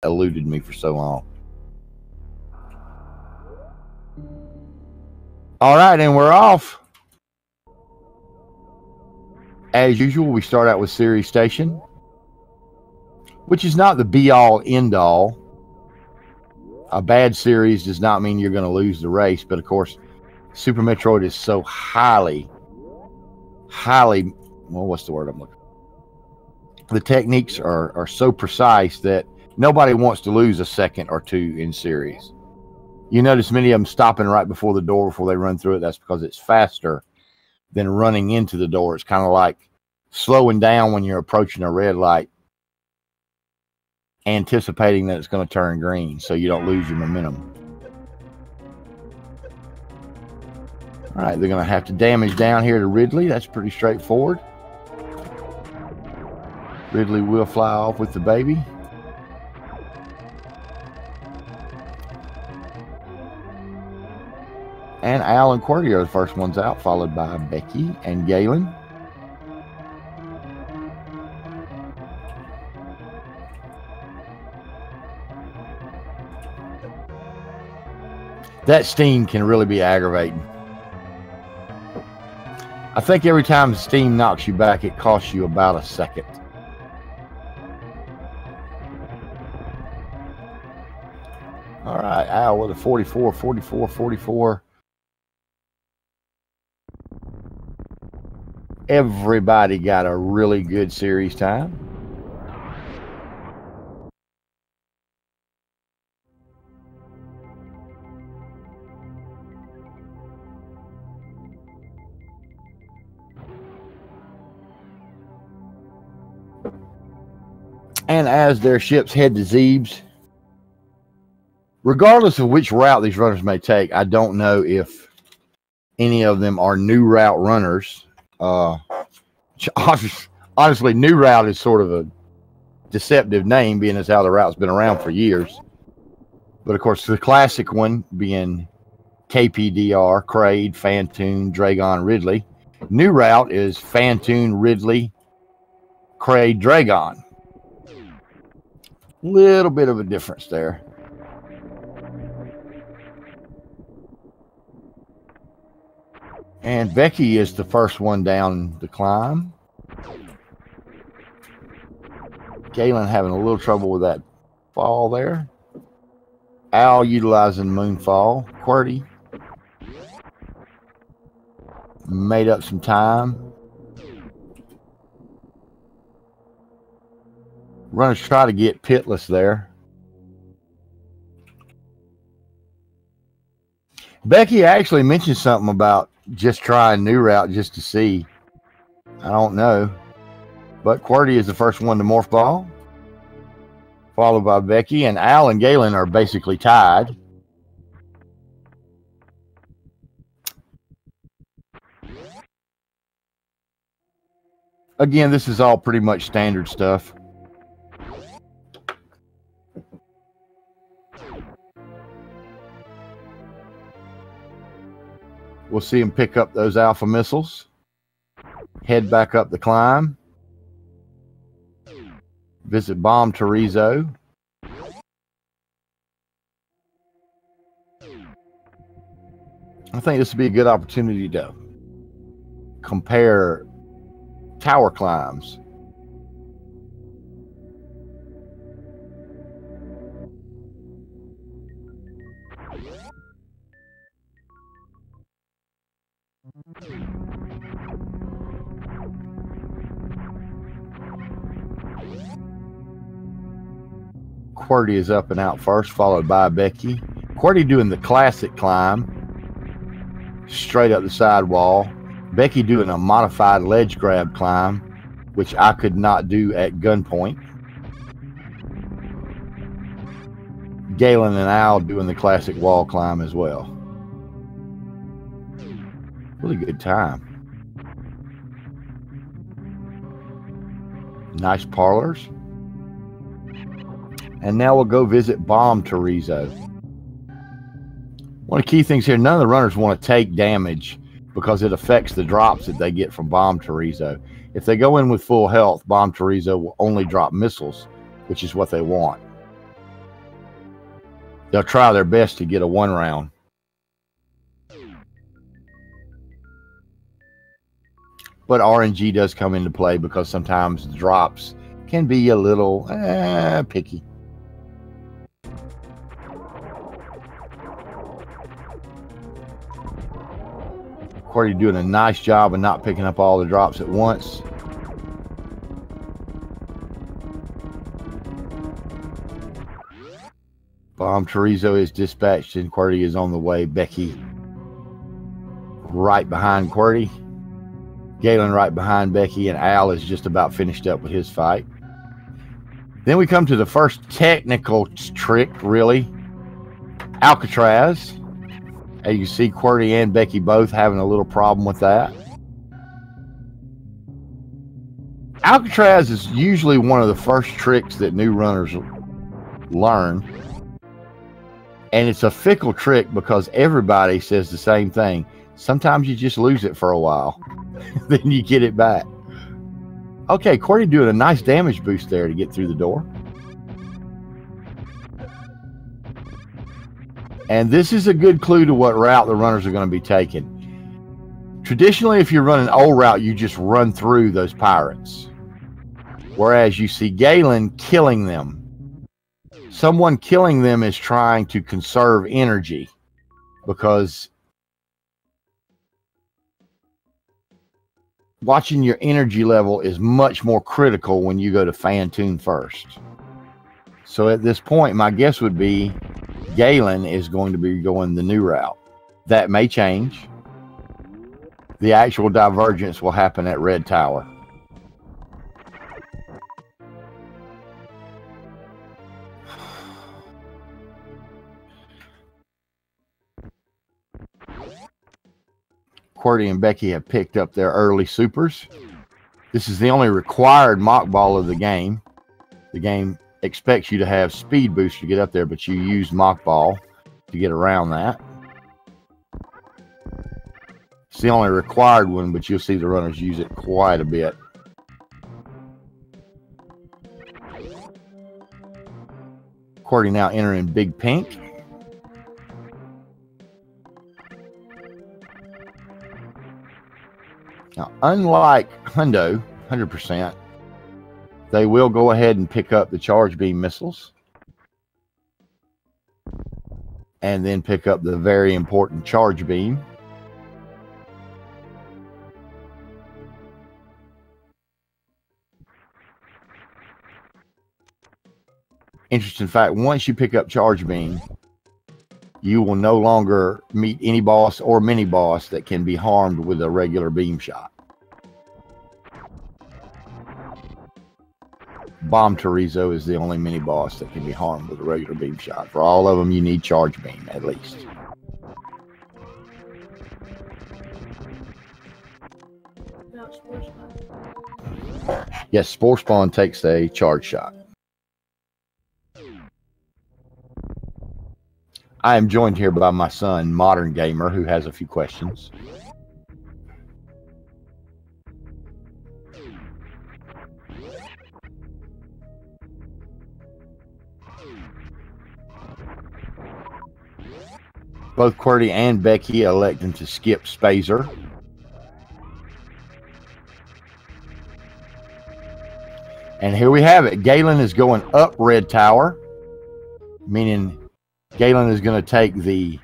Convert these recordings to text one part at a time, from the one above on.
eluded me for so long. All right, and we're off. As usual, we start out with Series Station, which is not the be-all, end-all. A bad series does not mean you're going to lose the race, but of course, Super Metroid is so highly, well, what's the word I'm looking for? The techniques are so precise that nobody wants to lose a second or two in series. You notice many of them stopping right before the door before they run through it. That's because it's faster than running into the door. It's kind of like slowing down when you're approaching a red light, anticipating that it's going to turn green so you don't lose your momentum. All right, they're going to have to damage down here to Ridley. That's pretty straightforward. Ridley will fly off with the baby. And Al and QWERTY are the first ones out, followed by Becky and Galen. That steam can really be aggravating. I think every time the steam knocks you back, it costs you about a second. All right, Al with a 44, 44, 44. Everybody got a really good series time. And as their ships head to Zebes, regardless of which route these runners may take, I don't know if any of them are new route runners. Honestly, new route is sort of a deceptive name, being as how the route's been around for years. But of course, the classic one being KPDR, Kraid, Phantoon, Dragon, Ridley. New route is Phantoon, Ridley, Kraid, Dragon. Little bit of a difference there. And Becky is the first one down the climb. Galen having a little trouble with that fall there. Al utilizing Moonfall. QWERTY made up some time. Runners try to get pitless there. Becky actually mentioned something about just trying new route just to see. I don't know. But QWERTY is the first one to morph ball, followed by Becky, and Al and Galen are basically tied. Again, this is all pretty much standard stuff. We'll see him pick up those alpha missiles, head back up the climb, visit Bomb Terizo. I think this would be a good opportunity to compare tower climbs. QWERTY is up and out first, followed by Becky. QWERTY doing the classic climb, straight up the side wall. Becky doing a modified ledge grab climb, which I could not do at gunpoint. Galen and Al doing the classic wall climb as well. Really good time. Nice parlors. And now we'll go visit Bomb Terizo. One of the key things here, none of the runners want to take damage because it affects the drops that they get from Bomb Terizo. If they go in with full health, Bomb Terizo will only drop missiles, which is what they want. they'll try their best to get a 1 round. But RNG does come into play because sometimes the drops can be a little picky. QWERTY doing a nice job of not picking up all the drops at once. Bomb Chorizo is dispatched and QWERTY is on the way. Becky right behind QWERTY. Galen right behind Becky, and Al is just about finished up with his fight. Then we come to the first technical trick, really. Alcatraz. As you see, QWERTY and Becky both having a little problem with that. Alcatraz is usually one of the first tricks that new runners learn. And it's a fickle trick because everybody says the same thing. Sometimes you just lose it for a while. Then you get it back. Okay, QWERTY doing a nice damage boost there to get through the door. And this is a good clue to what route the runners are going to be taking. Traditionally, if you're running old route, you just run through those pirates. Whereas you see Galen killing them. Someone killing them is trying to conserve energy because watching your energy level is much more critical when you go to fan tune first. So at this point, my guess would be Galen is going to be going the new route. That may change. The actual divergence will happen at Red Tower. QWERTY and Becky have picked up their early supers. This is the only required mock ball of the game. The game expects you to have speed boost to get up there, but you use mock ball to get around that. It's the only required one, but you'll see the runners use it quite a bit. QWERTY now entering big pink. Now, unlike Hundo, 100%, they will go ahead and pick up the charge beam missiles. And then pick up the very important charge beam. Interesting fact, once you pick up charge beam, you will no longer meet any boss or mini boss that can be harmed with a regular beam shot. Bomb Chorizo is the only mini boss that can be harmed with a regular beam shot. For all of them, you need charge beam at least. Yes, Spore Spawn takes a charge shot. I am joined here by my son, Modern Gamer, who has a few questions. Both QWERTY and Becky electing to skip Spazer. And here we have it. Galen is going up Red Tower, meaning Galen is going to take the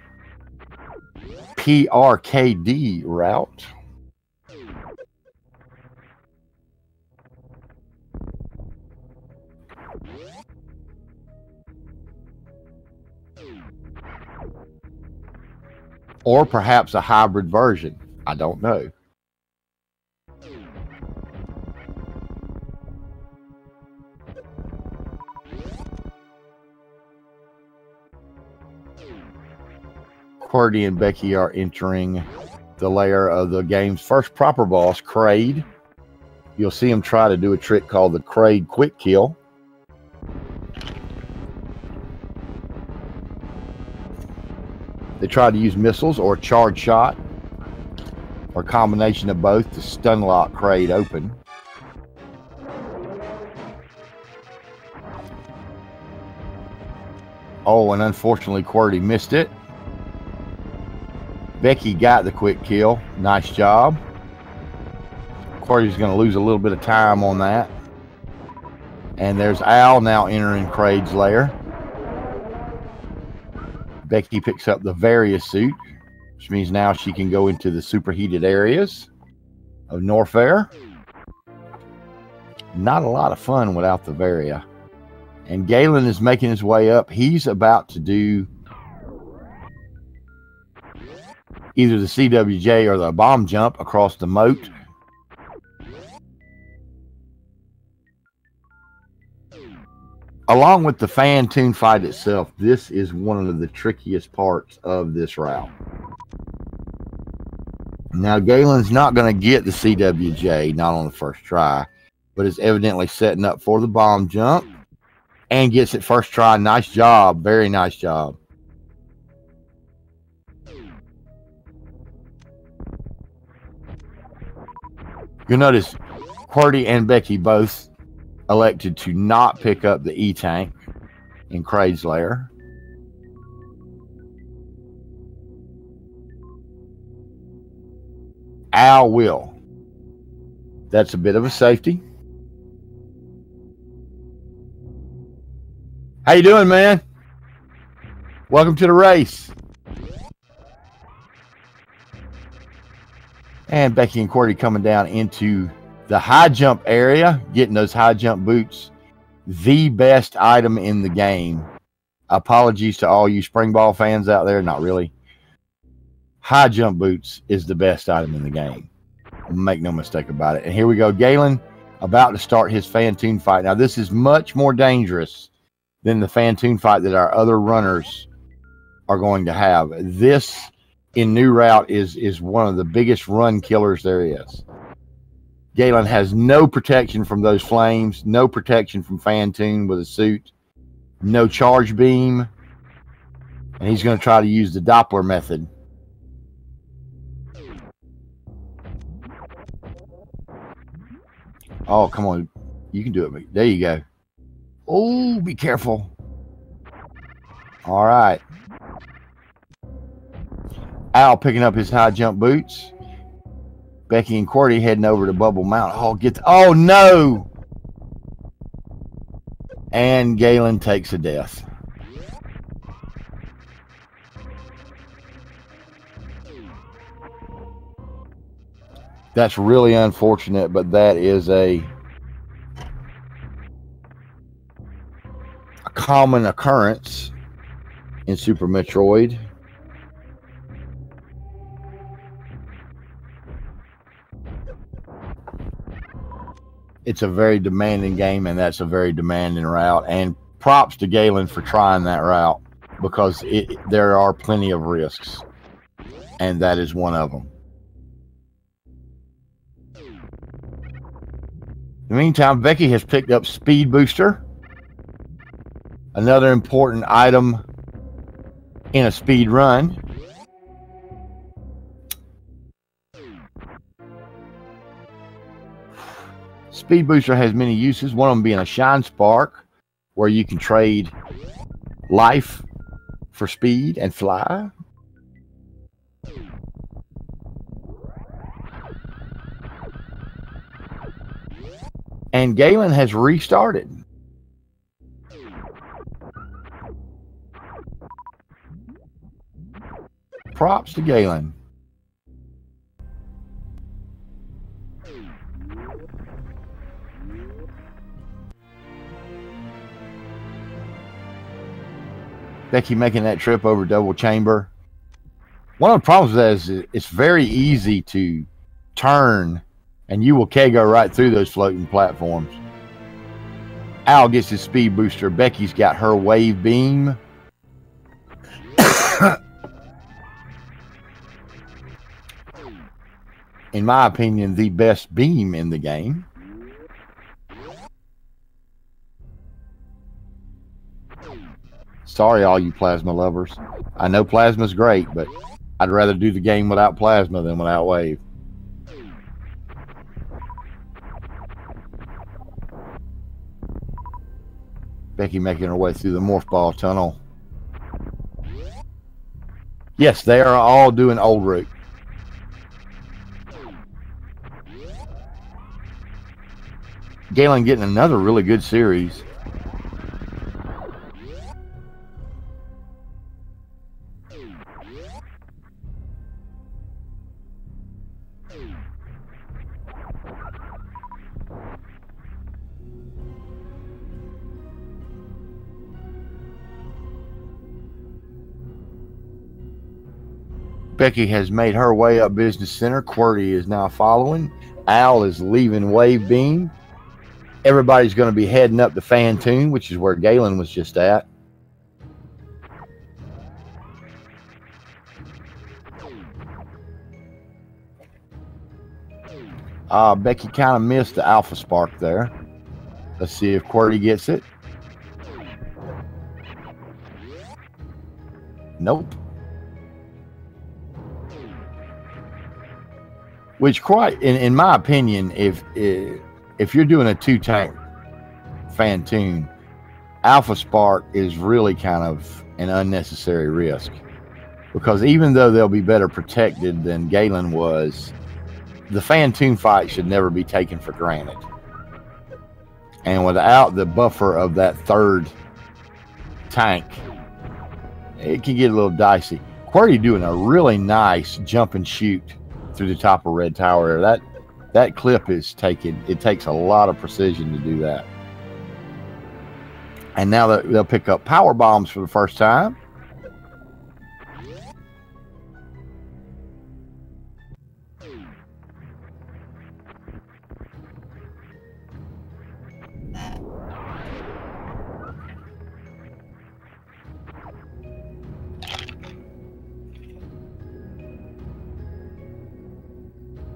PRKD route. Or perhaps a hybrid version. I don't know. QWERTY and Becky are entering the lair of the game's first proper boss, Kraid. You'll see him try to do a trick called the Kraid Quick Kill. They tried to use missiles or charge shot, or a combination of both to stun lock Kraid open. Oh, and unfortunately, QWERTY missed it. Becky got the quick kill. Nice job. QWERTY's going to lose a little bit of time on that. And there's Al now entering Kraid's lair. Becky picks up the Varia suit, which means now she can go into the superheated areas of Norfair. Not a lot of fun without the Varia. And Galen is making his way up. He's about to do either the CWJ or the bomb jump across the moat. Along with the fan tune fight itself, this is one of the trickiest parts of this route. Now, Galen's not going to get the CWJ, not on the first try, but is evidently setting up for the bomb jump and gets it first try. Nice job. Very nice job. You'll notice QWERTY and Becky both elected to not pick up the E-Tank in Kraid's lair. Al will. That's a bit of a safety. How you doing, man? Welcome to the race. And Becky and QWERTY coming down into the high jump area, getting those high jump boots, the best item in the game. Apologies to all you spring ball fans out there, not really. High jump boots is the best item in the game. Make no mistake about it. And here we go, Galen about to start his fan tune fight. Now this is much more dangerous than the fan tune fight that our other runners are going to have. This in New Route is one of the biggest run killers there is. Galen has no protection from those flames, no protection from fan tune with a suit, no charge beam, and he's going to try to use the Doppler method. Oh, come on. You can do it. There you go. Oh, be careful. All right. Al picking up his high jump boots. Becky and QWERTY heading over to Bubble Mountain. Oh, no. And Galen takes a death. That's really unfortunate, but that is a common occurrence in Super Metroid. It's a very demanding game, and that's a very demanding route. And props to Galen for trying that route, because there are plenty of risks, and that is one of them. In the meantime, Becky has picked up Speed Booster, another important item in a speed run. Speed Booster has many uses, one of them being a Shine Spark, where you can trade life for speed and fly. And Galen has restarted. Props to Galen. Becky making that trip over Double Chamber. One of the problems with that is it's very easy to turn, and you will KO right through those floating platforms. Al gets his Speed Booster. Becky's got her Wave Beam. In my opinion, the best beam in the game. Sorry, all you plasma lovers. I know plasma's great, but I'd rather do the game without plasma than without wave. Becky making her way through the Morph Ball tunnel. Yes, they are all doing old route. Galen getting another really good series. Becky has made her way up Business Center. QWERTY is now following. Al is leaving Wave Beam. Everybody's going to be heading up to Fantoon, which is where Galen was just at. Becky kind of missed the Alpha Spark there. Let's see if QWERTY gets it. Nope. Which quite, in my opinion, if you're doing a 2-tank Fantoon, Alpha Spark is really kind of an unnecessary risk. Because even though they'll be better protected than Galen was, the Fantoon fight should never be taken for granted. And without the buffer of that third tank, it can get a little dicey. QWERTY doing a really nice jump and shoot through the top of Red Tower. That clip is taken. It takes a lot of precision to do that. And now they'll pick up power bombs for the first time.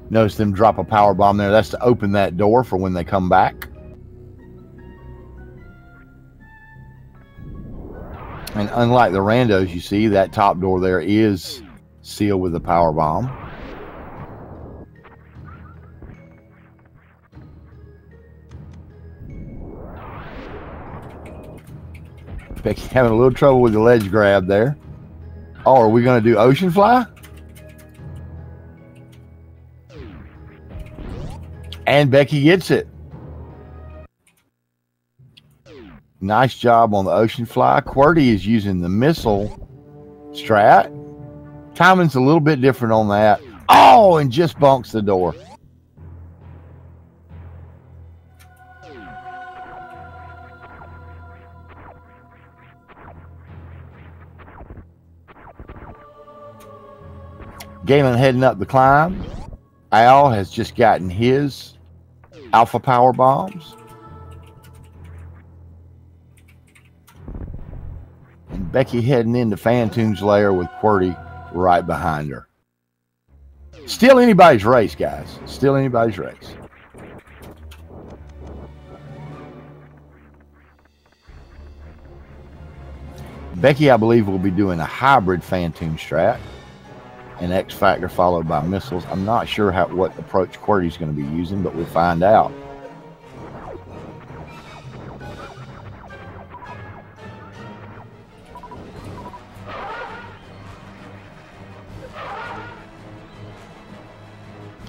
Notice them drop a power bomb there. That's to open that door for when they come back. And unlike the randos, you see that top door there is sealed with a power bomb. Becky having a little trouble with the ledge grab there. Oh, are we going to do Ocean Fly? And Becky gets it. Nice job on the Ocean Fly. QWERTY is using the missile strat. Timing's a little bit different on that. Oh, and just bunks the door. Galen heading up the climb. Al has just gotten his Alpha power bombs. And Becky heading into Fantoon's lair with QWERTY right behind her. Still anybody's race, guys. Still anybody's race. Becky, I believe, will be doing a hybrid Fantoon strat. An X Factor followed by missiles. I'm not sure what approach QWERTY's going to be using, but we'll find out.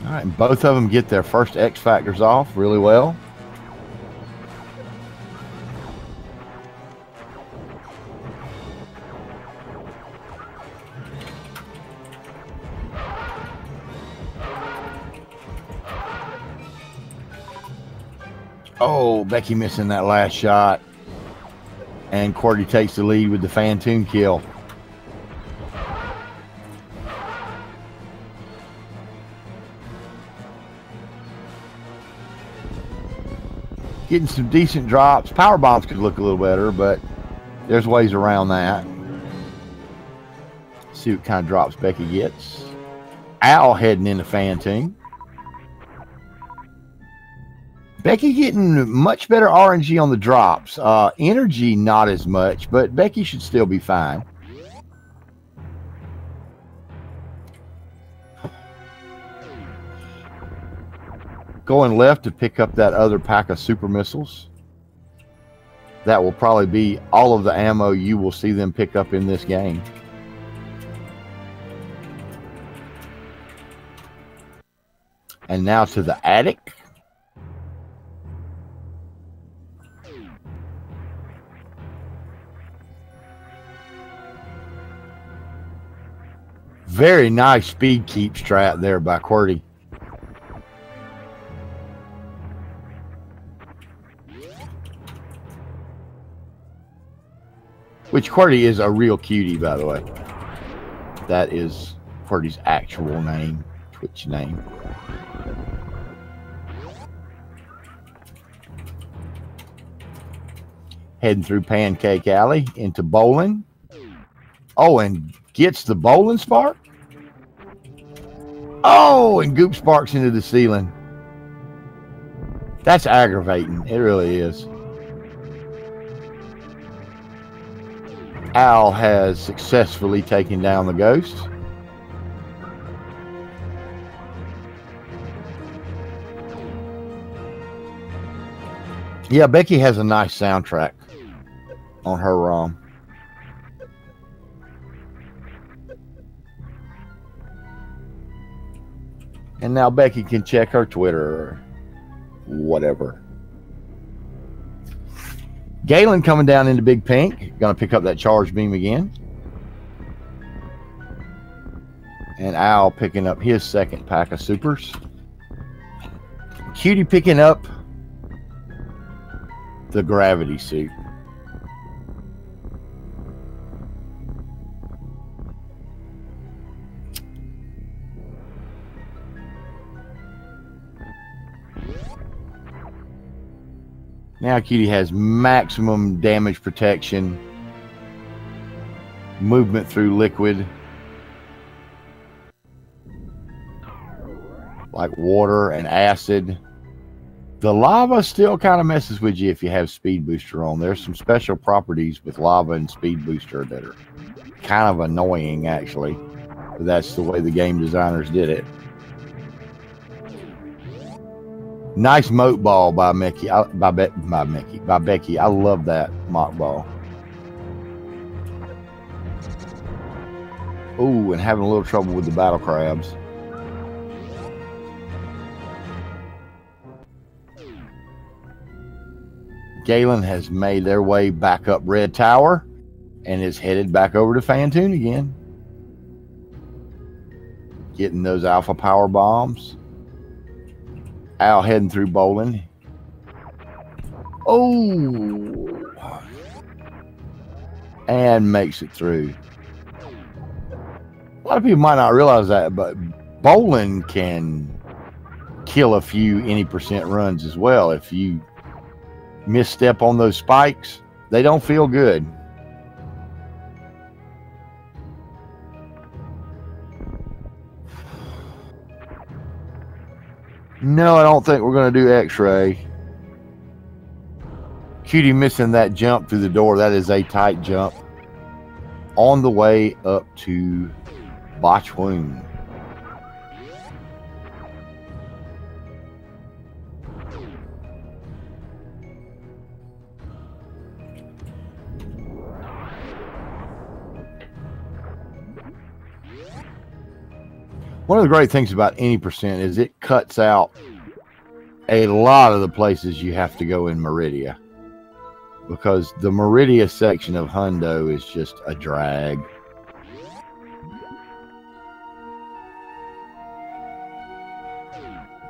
All right, and both of them get their first X Factors off really well. Oh, Becky missing that last shot. And QWERTY takes the lead with the Fantoon kill. Getting some decent drops. Power bombs could look a little better, but there's ways around that. See what kind of drops Becky gets. Al heading into Fantoon. Becky getting much better RNG on the drops. Energy not as much, but Becky should still be fine. Going left to pick up that other pack of super missiles. That will probably be all of the ammo you will see them pick up in this game. And now to the attic. Very nice speed keep strat there by QWERTY. Which QWERTY is a real cutie, by the way. That is QWERTY's actual name, Twitch name. Heading through Pancake Alley into bowling. Oh, and gets the bowling spark. Oh, and Goop sparks into the ceiling. That's aggravating. It really is. Al has successfully taken down the ghost. Yeah, Becky has a nice soundtrack on her ROM. And now Becky can check her Twitter or whatever. Galen coming down into Big Pink. Going to pick up that charge beam again. And Al picking up his second pack of supers. Cutie picking up the gravity suit. Now Cutie has maximum damage protection, movement through liquid, like water and acid. The lava still kind of messes with you if you have speed booster on. There's some special properties with lava and speed booster that are kind of annoying, actually. But that's the way the game designers did it. Nice moat ball by Becky. By Becky. I love that mock ball. Ooh, and having a little trouble with the battle crabs. Galen has made their way back up Red Tower and is headed back over to Fantoon again. Getting those alpha power bombs. Al heading through bowling. Oh! And makes it through. A lot of people might not realize that, but bowling can kill a few any percent runs as well. If you misstep on those spikes, they don't feel good. No, I don't think we're going to do X-ray. Cutie missing that jump through the door. That is a tight jump. On the way up to Botchwoon. One of the great things about any percent is it cuts out a lot of the places you have to go in Meridia, because the Meridia section of Hundo is just a drag.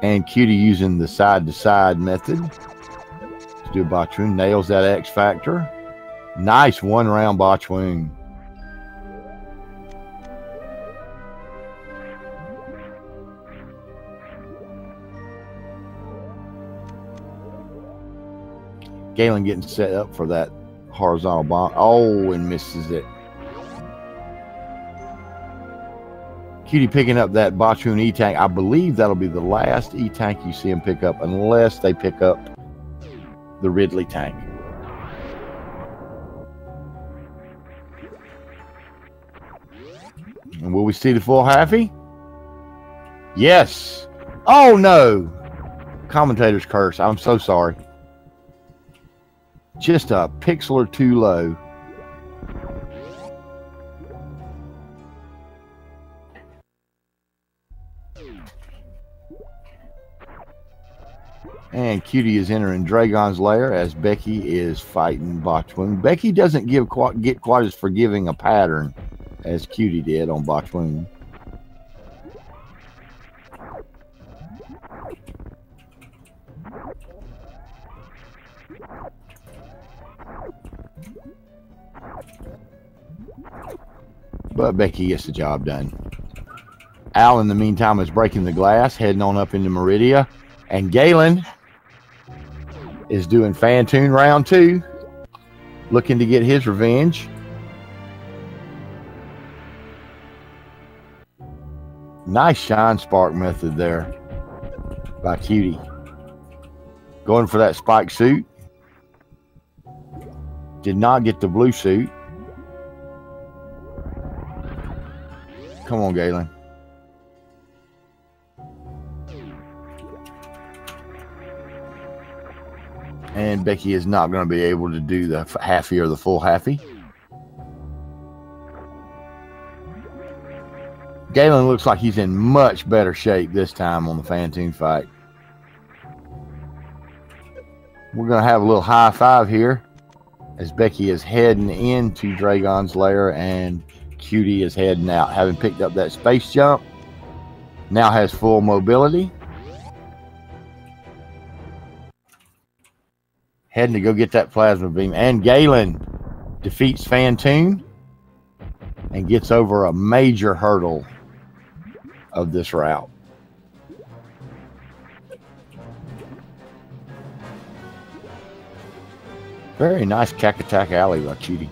And Cutie using the side-to-side method to do Botchwoon. Nails that X Factor. Nice one-round Botchwoon. Galen getting set up for that horizontal bomb. Oh, and misses it. Cutie picking up that Botchwoon E-Tank. I believe that'll be the last E-Tank you see him pick up, unless they pick up the Ridley tank. And will we see the full halfie? Yes. Oh, no. Commentator's curse. I'm so sorry. Just a pixel or two low. And Cutie is entering Dragon's lair as Becky is fighting Botchwoon. Becky doesn't get quite as forgiving a pattern as Cutie did on Botchwoon. But Becky gets the job done. Al, in the meantime, is breaking the glass, heading on up into Meridia. And Galen is doing Fantoon round 2, looking to get his revenge. Nice shine spark method there by Cutie. Going for that spike suit. Did not get the blue suit. Come on, Galen. And Becky is not going to be able to do the halfie or the full halfie. Galen looks like he's in much better shape this time on the Fantoon fight. We're going to have a little high five here as Becky is heading into Dragon's lair and Cutie is heading out. Having picked up that space jump, now has full mobility. Heading to go get that plasma beam. And Galen defeats Fantoon and gets over a major hurdle of this route. Very nice Cack-Attack Alley by Cutie.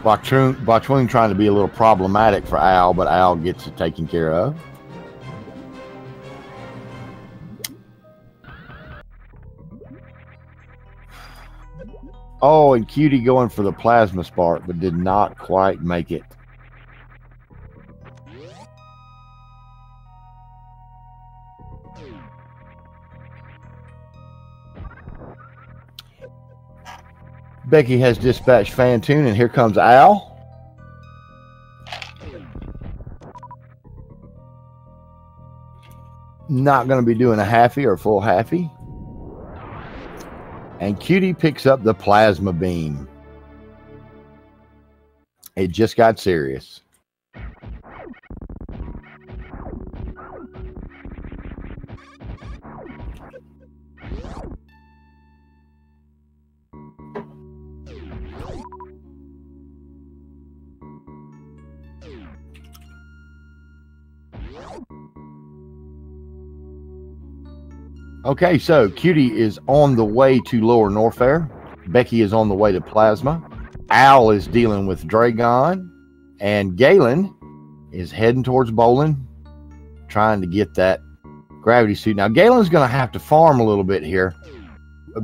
Botchwoon trying to be a little problematic for Al, but Al gets it taken care of. Oh, and Cutie going for the plasma spark, but did not quite make it. Becky has dispatched Fantoon, and here comes Al. Not going to be doing a halfie or a full halfie. And Cutie picks up the plasma beam. It just got serious. Okay, so Cutie is on the way to Lower Norfair. Becky is on the way to Plasma. Al is dealing with Dragon. And Galen is heading towards Bolin, trying to get that gravity suit. Now, Galen's going to have to farm a little bit here.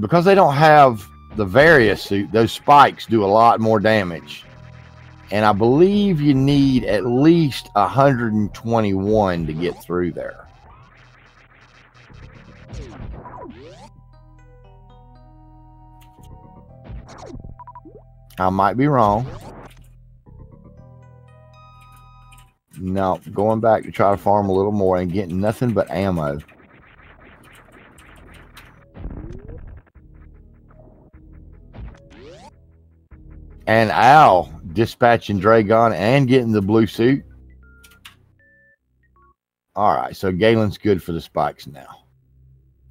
Because they don't have the Various suit, those spikes do a lot more damage. And I believe you need at least 121 to get through there. I might be wrong. No, going back to try to farm a little more and getting nothing but ammo. And Al dispatching Dragon and getting the blue suit. All right, so Galen's good for the spikes now.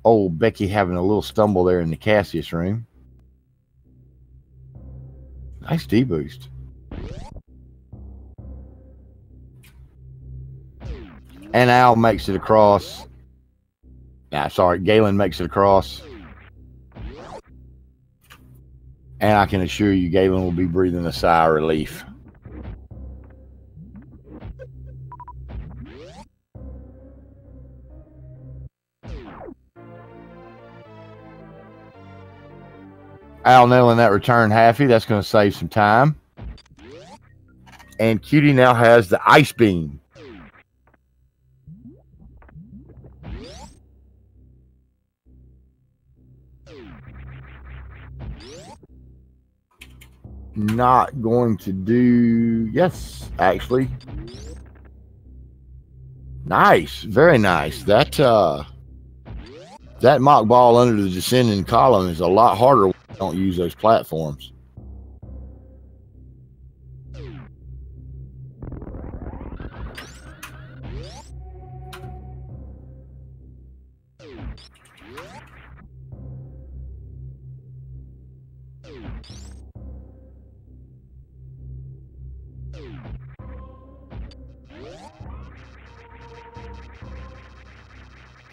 Oh, Becky having a little stumble there in the Cassius room. Nice D-boost. And Al makes it across. Nah, sorry, Galen makes it across. And I can assure you, Galen will be breathing a sigh of relief. Al nailing that return halfie. That's going to save some time. And Cutie now has the ice beam. Not going to do... Yes, actually. Nice, very nice. That mock ball under the descending column is a lot harder when you don't use those platforms.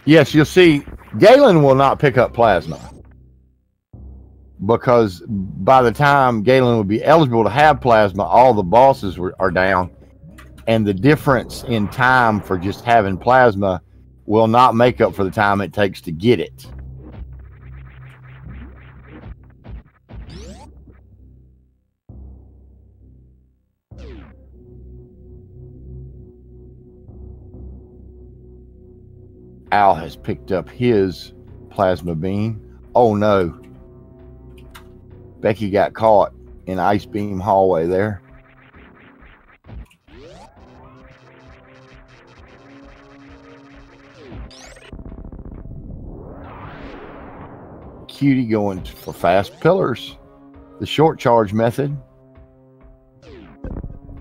Yes, you'll see Galen will not pick up plasma because by the time Galen would be eligible to have plasma, all the bosses are down, and the difference in time for just having plasma will not make up for the time it takes to get it. Al has picked up his plasma beam. Oh no. Becky got caught in Ice Beam hallway there. Cutie going for fast pillars. The short charge method.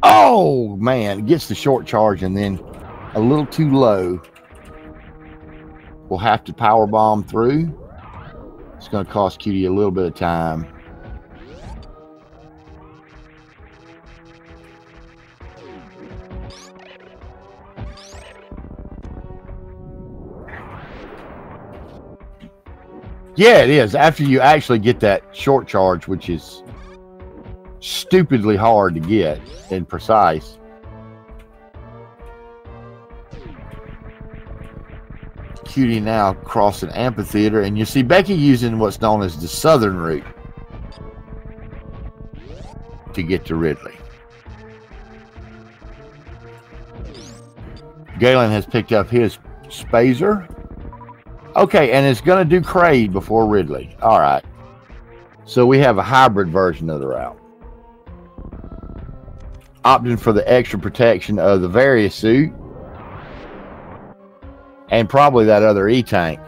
Oh man, gets the short charge and then a little too low. We'll have to power bomb through. It's going to cost Cutie a little bit of time. Yeah, it is. After you actually get that short charge, which is stupidly hard to get and precise. Cutie now crossing amphitheater, and you see Becky using what's known as the southern route to get to Ridley. Galen has picked up his Spazer. Okay, and it's going to do Kraid before Ridley. All right. So we have a hybrid version of the route. Opting for the extra protection of the Various suit. And probably that other E-Tank.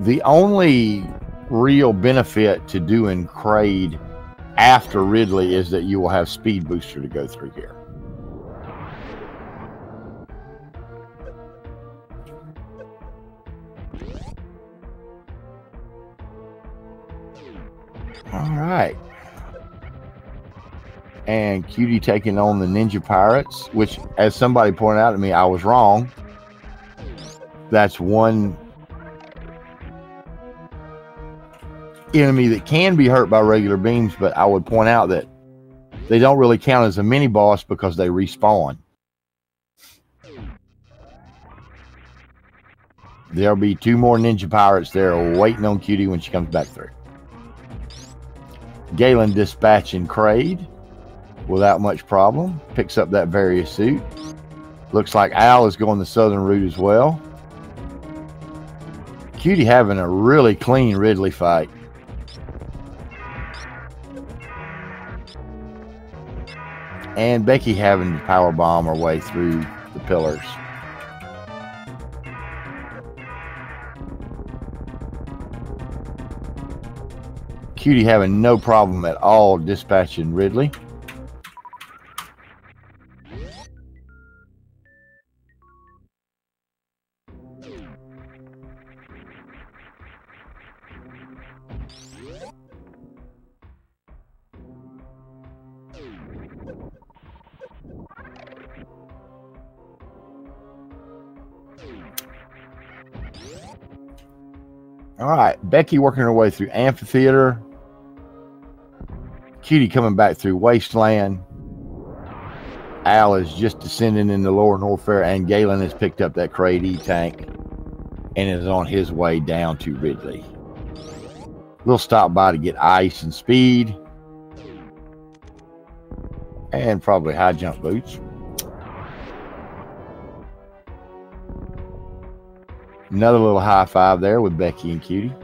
The only real benefit to doing Kraid after Ridley is that you will have Speed Booster to go through here. All right. And Cutie taking on the Ninja Pirates, which, as somebody pointed out to me, I was wrong. That's one enemy that can be hurt by regular beams, but I would point out that they don't really count as a mini boss because they respawn. There'll be 2 more Ninja Pirates there waiting on Cutie when she comes back through. Galen dispatching Kraid without much problem. Picks up that Various suit. Looks like Al is going the southern route as well. Cutie having a really clean Ridley fight. And Becky having to power bomb her way through the pillars. Cutie having no problem at all dispatching Ridley. All right, Becky working her way through Amphitheater. Cutie coming back through Wasteland. Al is just descending in the lower Norfair, and Galen has picked up that Kraid E-Tank and is on his way down to Ridley. We'll stop by to get ice and speed. And probably high jump boots. Another little high five there with Becky and Cutie.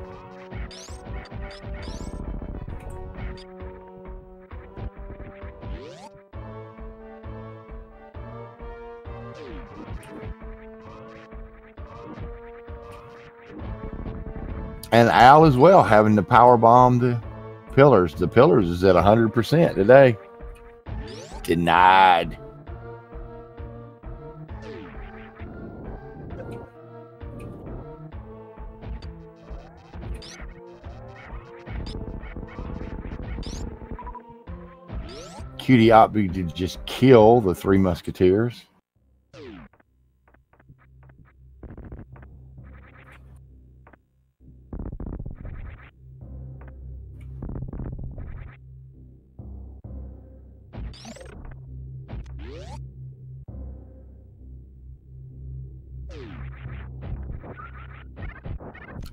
And Al as well, having to power bomb the pillars. The pillars is at 100% today. Denied. Cutie opted to just kill the Three Musketeers.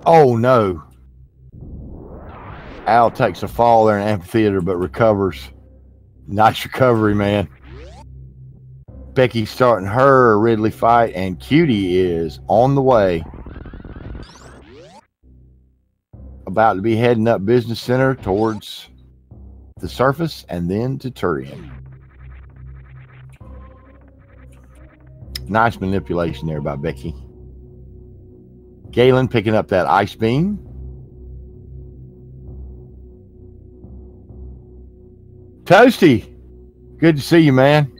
Oh no. Al takes a fall there in amphitheater but recovers. Nice recovery, man. Becky's starting her Ridley fight, and Cutie is on the way. About to be heading up Business Center towards the surface and then to Turian. Nice manipulation there by Becky. Galen picking up that ice beam. Toasty, good to see you, man.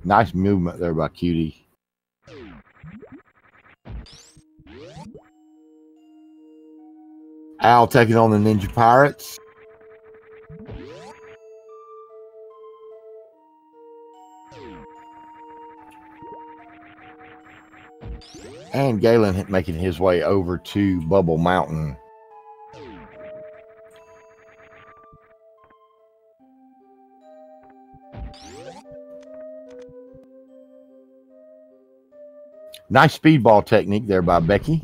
Nice movement there by Cutie. Al taking on the Ninja Pirates. And Galen making his way over to Bubble Mountain. Nice speedball technique there by Becky.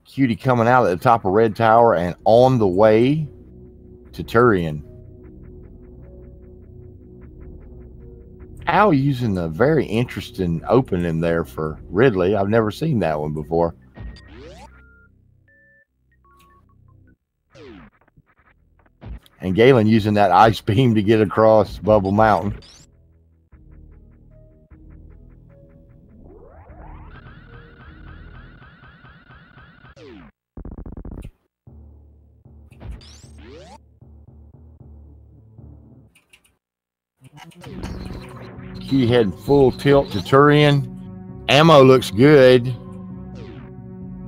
Cutie coming out at the top of Red Tower and on the way to Turian. Al using a very interesting opening there for Ridley. I've never seen that one before. And Galen using that ice beam to get across Bubble Mountain. Cutie heading full tilt to Turian. Ammo looks good.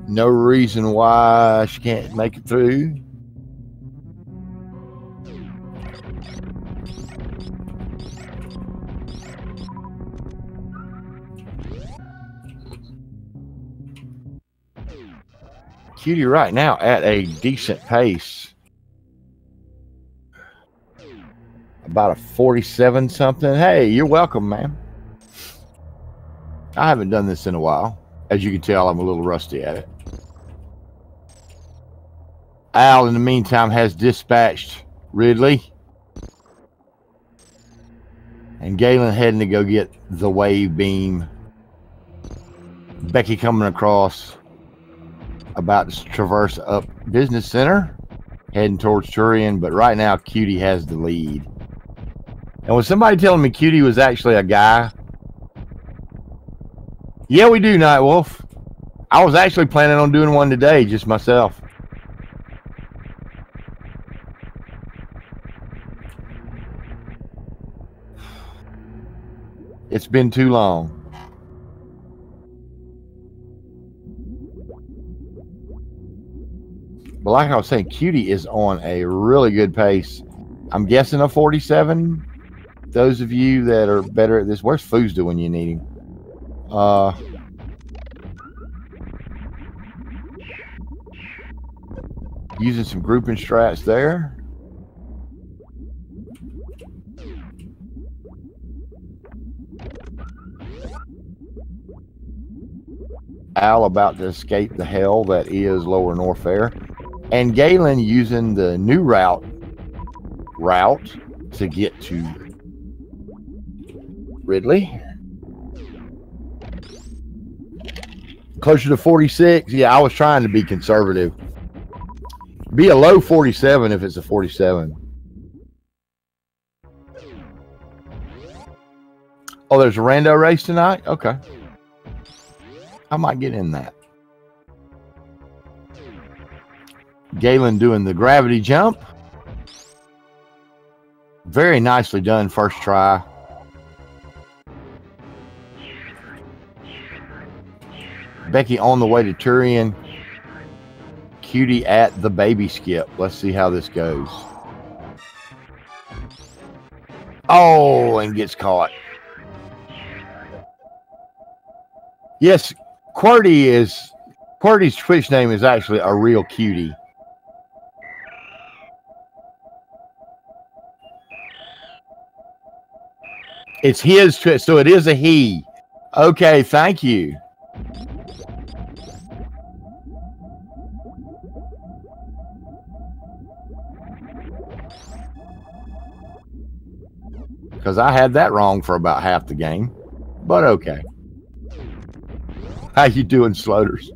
No reason why she can't make it through. Cutie right now at a decent pace. About a 47 something. Hey, you're welcome, man. I haven't done this in a while. As you can tell, I'm a little rusty at it. Al, in the meantime, has dispatched Ridley. And Galen heading to go get the wave beam. Becky coming across. About to traverse up Business Center. Heading towards Turian. But right now, Cutie has the lead. And was somebody telling me Cutie was actually a guy? Yeah, we do, Nightwolf. I was actually planning on doing one today, just myself. It's been too long. But like I was saying, Cutie is on a really good pace. I'm guessing a 47. Those of you that are better at this, where's Foosda when you need him? Using some grouping strats there. Al about to escape the hell that is Lower Norfair. And Galen using the new route to get to Ridley. Closer to 46. Yeah, I was trying to be conservative. Be a low 47 if it's a 47. Oh, there's a rando race tonight? Okay. I might get in that. Galen doing the gravity jump. Very nicely done first try. Becky on the way to Turian. Cutie at the baby skip. Let's see how this goes. Oh, and gets caught. Yes, QWERTY's Twitch name is actually a real cutie. It's his Twitch, so it is a he. Okay, thank you. Because I had that wrong for about half the game, but okay. How you doing, Sloters?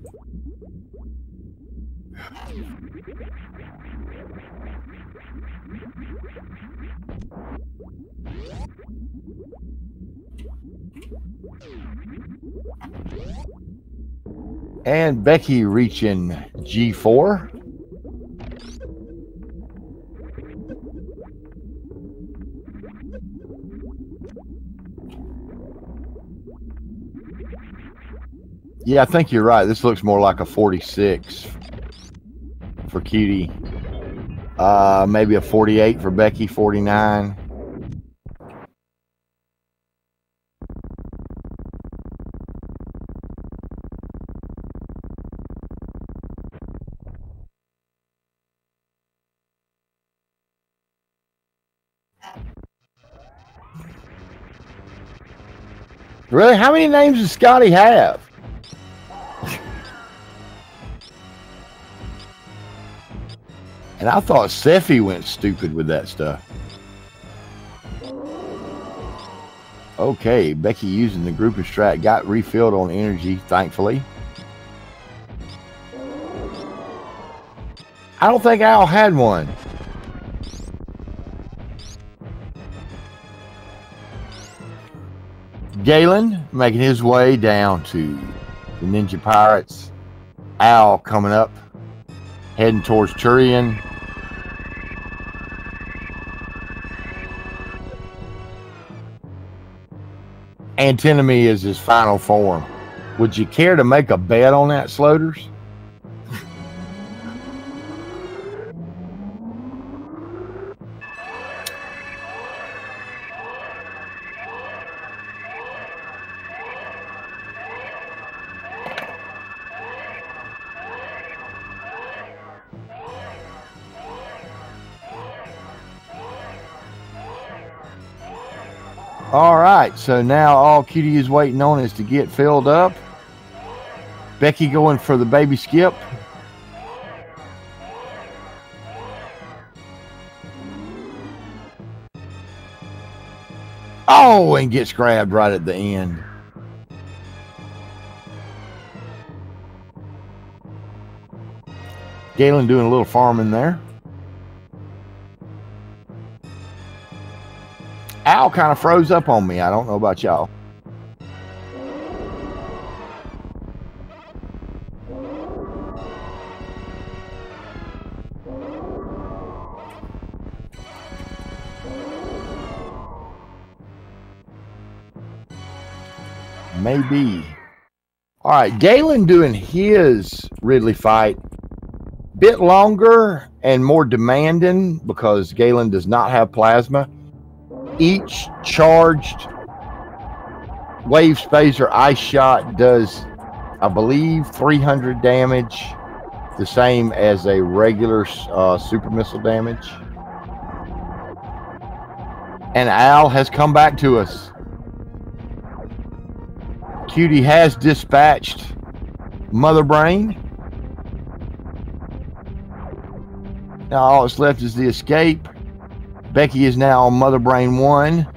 And Becky reaching G4. Yeah, I think you're right. This looks more like a 46 for Cutie. Maybe a 48 for Becky, 49. Really? How many names does Scotty have? And I thought Seffi went stupid with that stuff. Okay, Becky using the group of strat got refilled on energy, thankfully. I don't think Al had one. Galen making his way down to the Ninja Pirates. Al coming up, heading towards Turian. Antinomy is his final form. Would you care to make a bet on that, Sloters? All right, so now all Cutie is waiting on is to get filled up. Becky going for the baby skip. Oh, and gets grabbed right at the end. Galen doing a little farming there. Al kind of froze up on me. I don't know about y'all. Maybe. All right, Galen doing his Ridley fight. Bit longer and more demanding because Galen does not have plasma. Each charged wave spacer ice shot does, I believe, 300 damage, the same as a regular super missile damage. And Al has come back to us. Cutie has dispatched Mother Brain. Now all that's left is the escape. Becky is now on Mother Brain 1.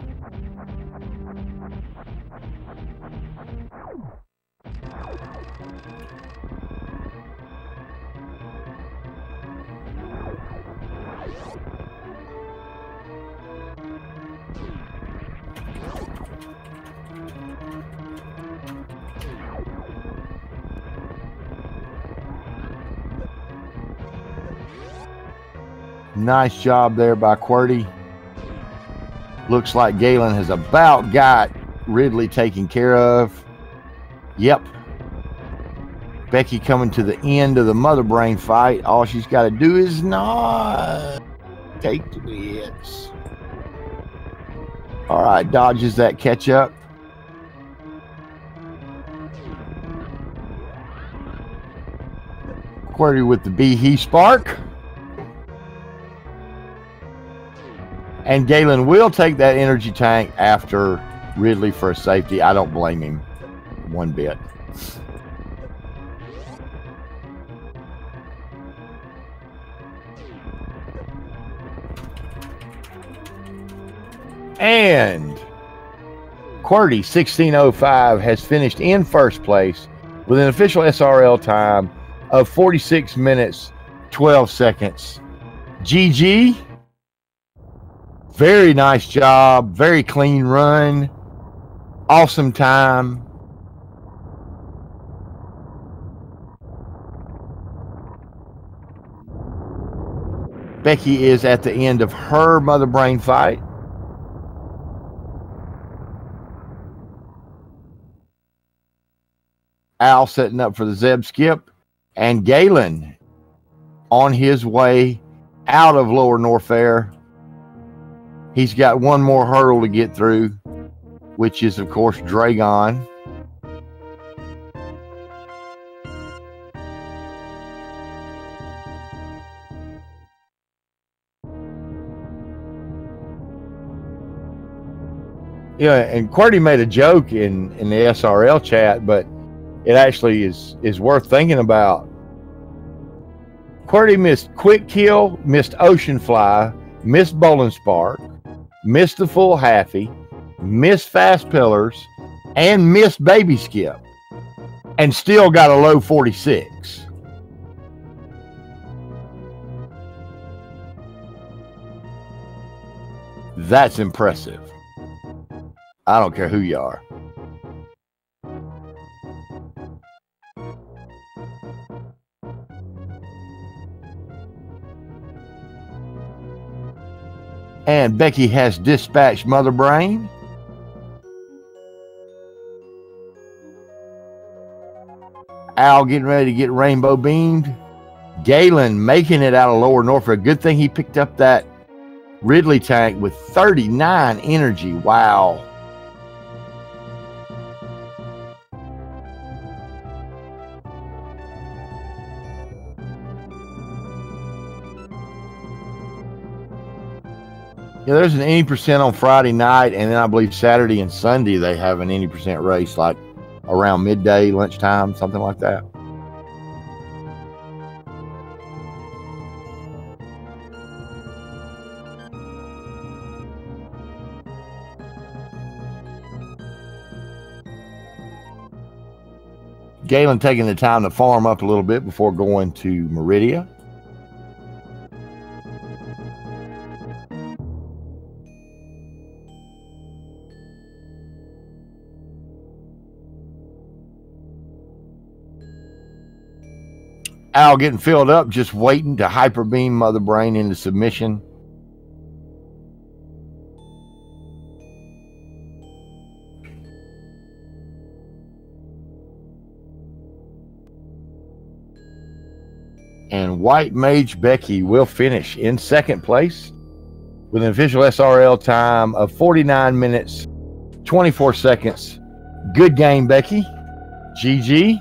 Nice job there by QWERTY. Looks like Galen has about got Ridley taken care of. Yep. Becky coming to the end of the Mother Brain fight. All she's got to do is not take the hits. All right, dodges that catch up. QWERTY with the Bee Spark. And Galen will take that energy tank after Ridley for a safety. I don't blame him one bit. And QWERTY 1605 has finished in first place with an official SRL time of 46 minutes 12 seconds. GG. Very nice job. Very clean run. Awesome time. Becky is at the end of her Mother Brain fight. Al setting up for the Zeb skip. And Galen on his way out of Lower Norfair. He's got one more hurdle to get through, which is, of course, Dragon. Yeah, and QWERTY made a joke in the SRL chat, but it actually is worth thinking about. QWERTY missed Quick Kill, missed Ocean Fly, missed Bowling Spark, missed the full halfie, missed Fast Pillars, and missed Baby Skip, and still got a low 46. That's impressive. I don't care who you are. And Becky has dispatched Mother Brain. Al getting ready to get rainbow beamed. Galen making it out of Lower Norfolk. Good thing he picked up that Ridley tank with 39 energy. Wow. Yeah, there's an 80% on Friday night, and then I believe Saturday and Sunday they have an 80% race, like around midday, lunchtime, something like that. Galen taking the time to farm up a little bit before going to Meridia. Al getting filled up, just waiting to hyper beam Mother Brain into submission. And White Mage Becky will finish in second place with an official SRL time of 49 minutes, 24 seconds. Good game, Becky. GG.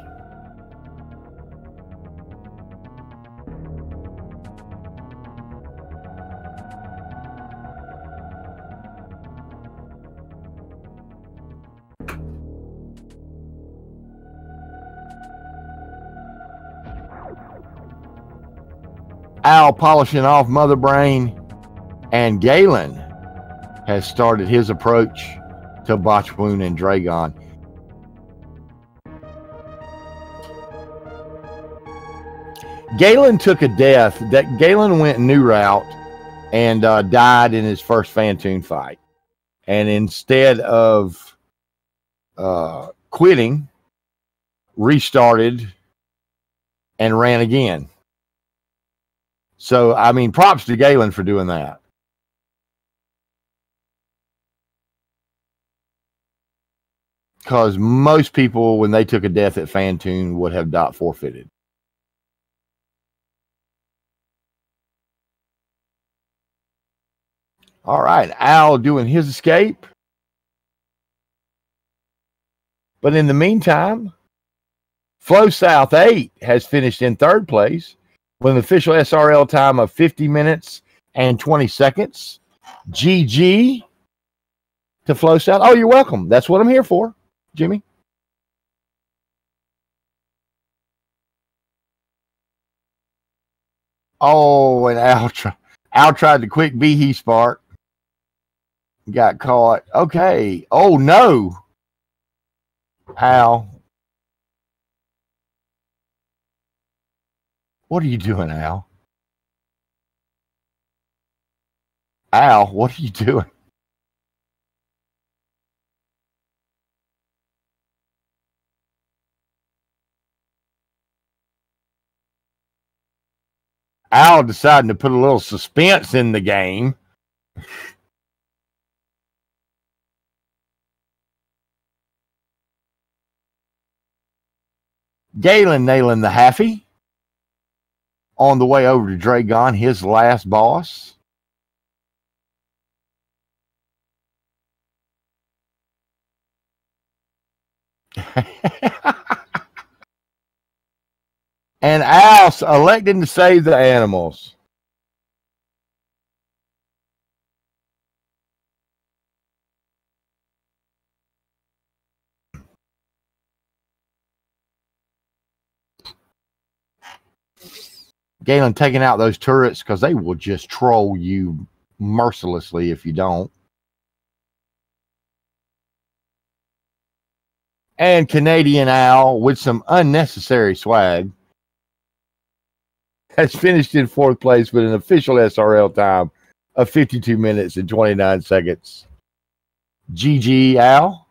Al polishing off Mother Brain, and Galen has started his approach to Botch Wound and Dragon. Galen took a death. That Galen went new route and died in his first Fantoon fight, and instead of quitting, restarted and ran again. So, I mean, props to Galen for doing that. Because most people, when they took a death at Fantoon, would have dot forfeited. All right, Al doing his escape. But in the meantime, Flow South 8 has finished in third place with an official SRL time of 50 minutes and 20 seconds. GG to Flow South. Oh, you're welcome. That's what I'm here for, Jimmy. Oh, and Al tried to quick Behe spark. Got caught. Okay. Oh, no. Al. What are you doing, Al? Al, what are you doing? Al deciding to put a little suspense in the game. Galen nailing the halfie on the way over to Dragon, his last boss. And Al electing to save the animals. Galen taking out those turrets because they will just troll you mercilessly if you don't. And Canadian Al with some unnecessary swag has finished in fourth place with an official SRL time of 52 minutes and 29 seconds. GG, Al.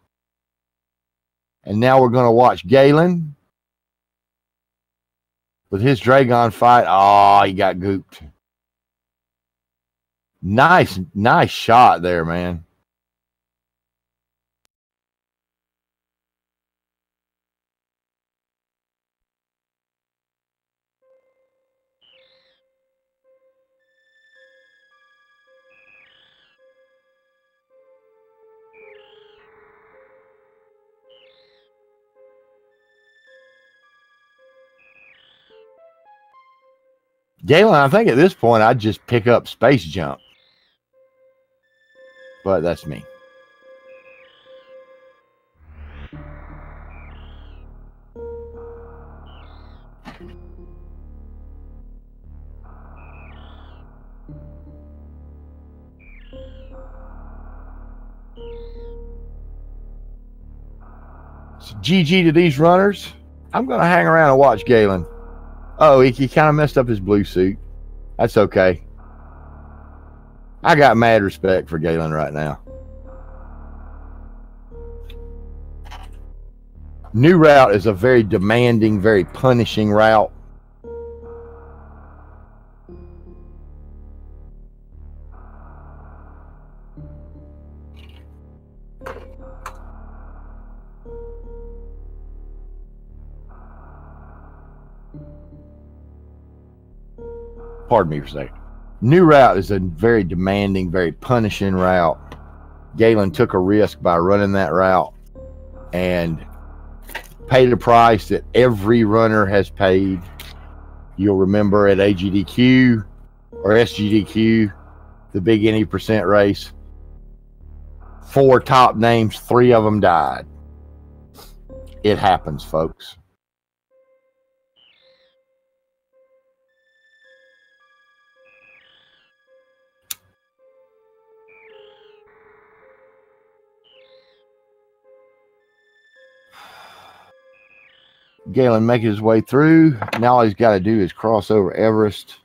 And now we're going to watch Galen with his Dragon fight. Oh, he got gooped. Nice shot there, man. Galen, I think at this point I'd just pick up Space Jump. But that's me. So GG to these runners. I'm going to hang around and watch Galen. Oh, he kind of messed up his blue suit. That's okay. I got mad respect for Galen right now. New route is a very demanding, very punishing route. Pardon me for a second. New route is a very demanding, very punishing route. Galen took a risk by running that route and paid a price that every runner has paid. You'll remember at AGDQ or SGDQ, the big any percent race, 4 top names, 3 of them died. It happens, folks. Galen making his way through. Now all he's got to do is cross over Everest,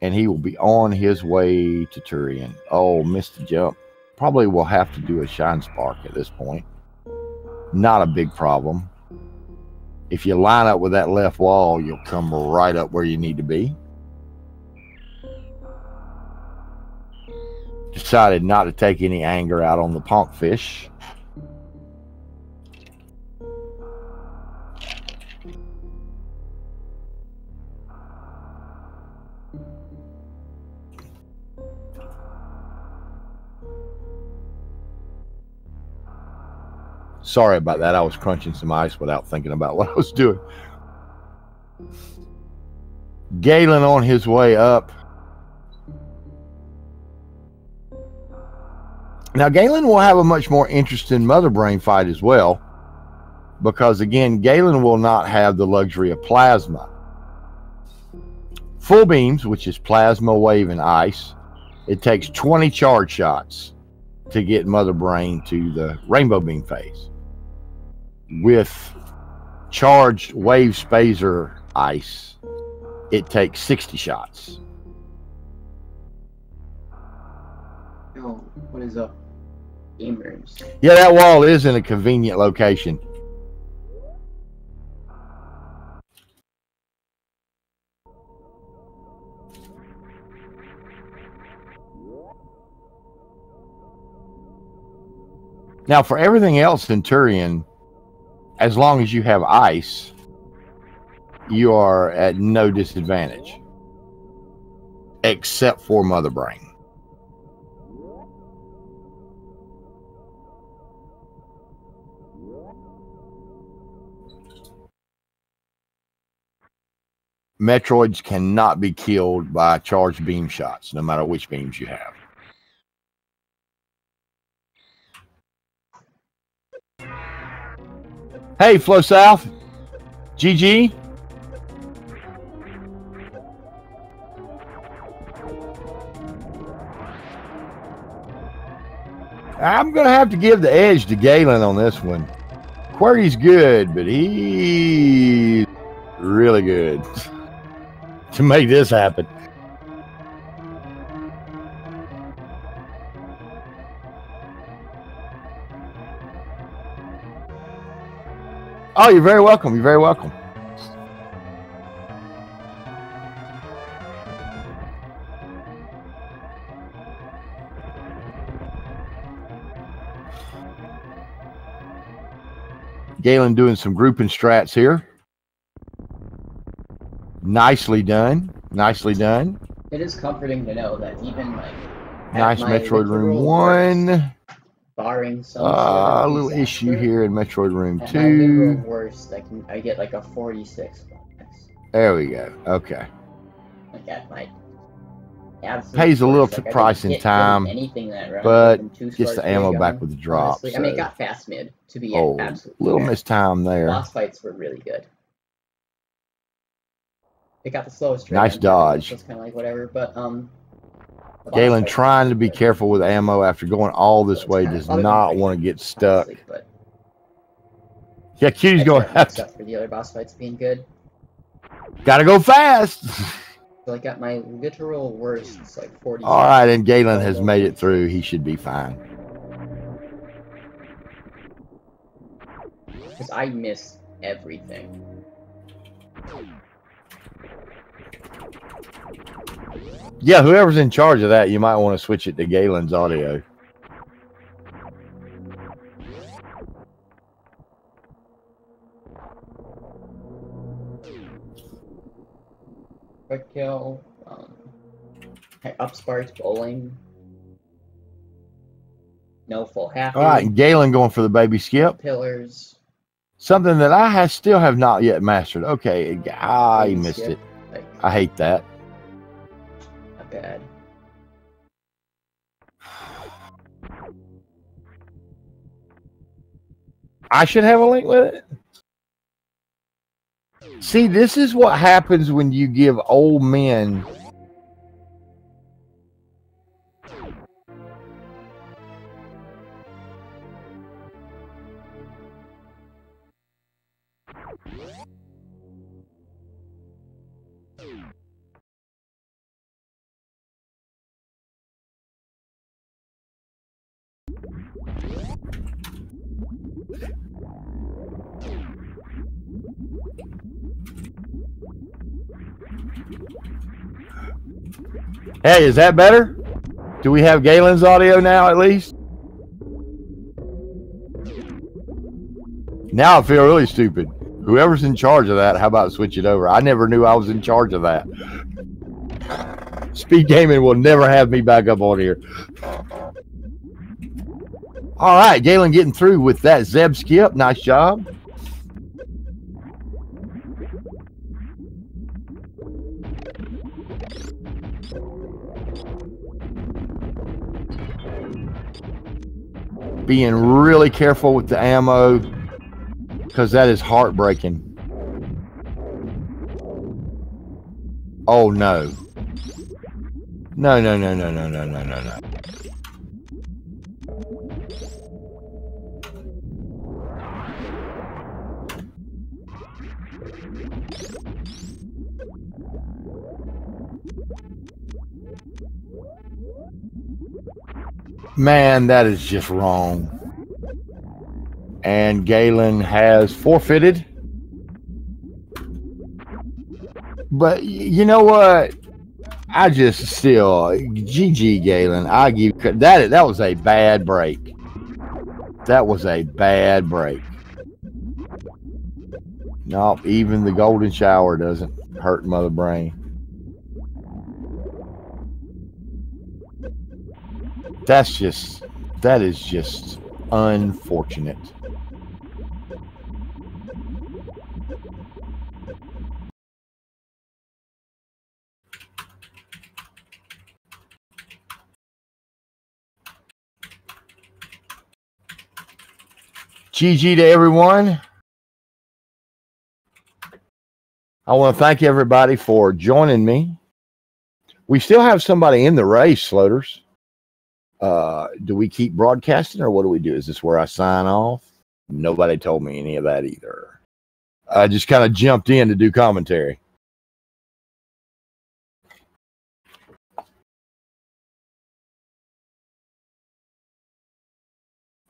and he will be on his way to Turian. Oh, missed the jump. Probably will have to do a Shine Spark at this point. Not a big problem. If you line up with that left wall, you'll come right up where you need to be. decided not to take any anger out on the pompfish. Sorry about that. I was crunching some ice without thinking about what I was doing. Galen on his way up. Now, Galen will have a much more interesting Mother Brain fight as well, because, again, Galen will not have the luxury of plasma. Full beams, which is plasma, wave, and ice, it takes 20 charge shots to get Mother Brain to the rainbow beam phase. With charged wave spacer ice, it takes 60 shots. Oh, what is up? Gamers. Yeah, that wall is in a convenient location. Now, for everything else in Turian, as long as you have ice, you are at no disadvantage, except for Mother Brain. Metroids cannot be killed by charged beam shots, no matter which beams you have. Hey, Flow South. GG. I'm going to have to give the edge to Galen on this one. QWERTY's good, but he's really good to make this happen. Oh, you're very welcome. You're very welcome. Galen doing some grouping strats here. Nicely done. Nicely done. It is comforting to know that even like nice Metroid Room 1. Barring some a little issue here in Metroid Room 2. My literal worst, I get like a 46 bonus. There we go. Okay. Like at my absolute pays a little worst. Like, price and time, anything that round, but gets the ammo back with the drop. Honestly, so. I mean, it got fast mid to be absolutely little fair. missed time there. Boss fights were really good. It got the slowest. Nice dodge. It's kind of like whatever, but Galen trying to be careful with ammo after going all this way, does not want to get stuck. Honestly, but yeah, Q's going after for the other boss fights being good. Gotta go fast. So I got my literal worst. It's like 40. All right, and Galen has made it through. He should be fine. Because I miss everything. Yeah, whoever's in charge of that, you might want to switch it to Galen's audio. Quick kill. Up sparks, bowling. No full half. All right, Galen going for the baby skip. Pillars. Something that I still have not yet mastered. Okay, I missed it. Like, I hate that. not bad. I should have a link with it. See, this is what happens when you give old men Hey, is that better? Do we have Galen's audio now at least? Now I feel really stupid. Whoever's in charge of that, how about switch it over? I never knew I was in charge of that. Speed Gaming will never have me back up on here. All right, Galen getting through with that Zeb skip. Nice job. Being really careful with the ammo because that is heartbreaking. Oh no. No, no, no, no, no, no, no, no, no. Man, that is just wrong. And Galen has forfeited. But you know what? I just still GG Galen. I give that. That was a bad break. That was a bad break. Nope, even the golden shower doesn't hurt mother brain. That is just unfortunate. GG to everyone. I want to thank everybody for joining me. We still have somebody in the race, Floaters. Do we keep broadcasting or what do we do? Is this where I sign off? Nobody told me any of that either. I just kind of jumped in to do commentary.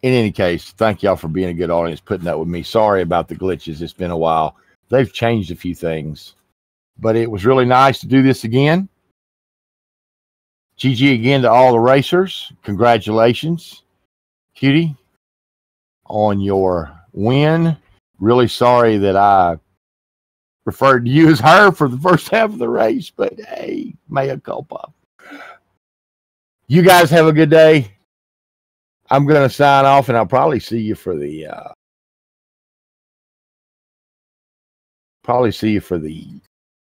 In any case, thank y'all for being a good audience, putting up with me. Sorry about the glitches. It's been a while. They've changed a few things, but it was really nice to do this again. GG again to all the racers. Congratulations, Cutie, on your win. Really sorry that I referred to you as her for the first half of the race, but hey, mea culpa. You guys have a good day. I'm going to sign off, and I'll probably see you for the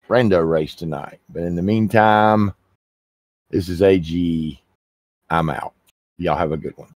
rando race tonight. But in the meantime, this is AG. I'm out. Y'all have a good one.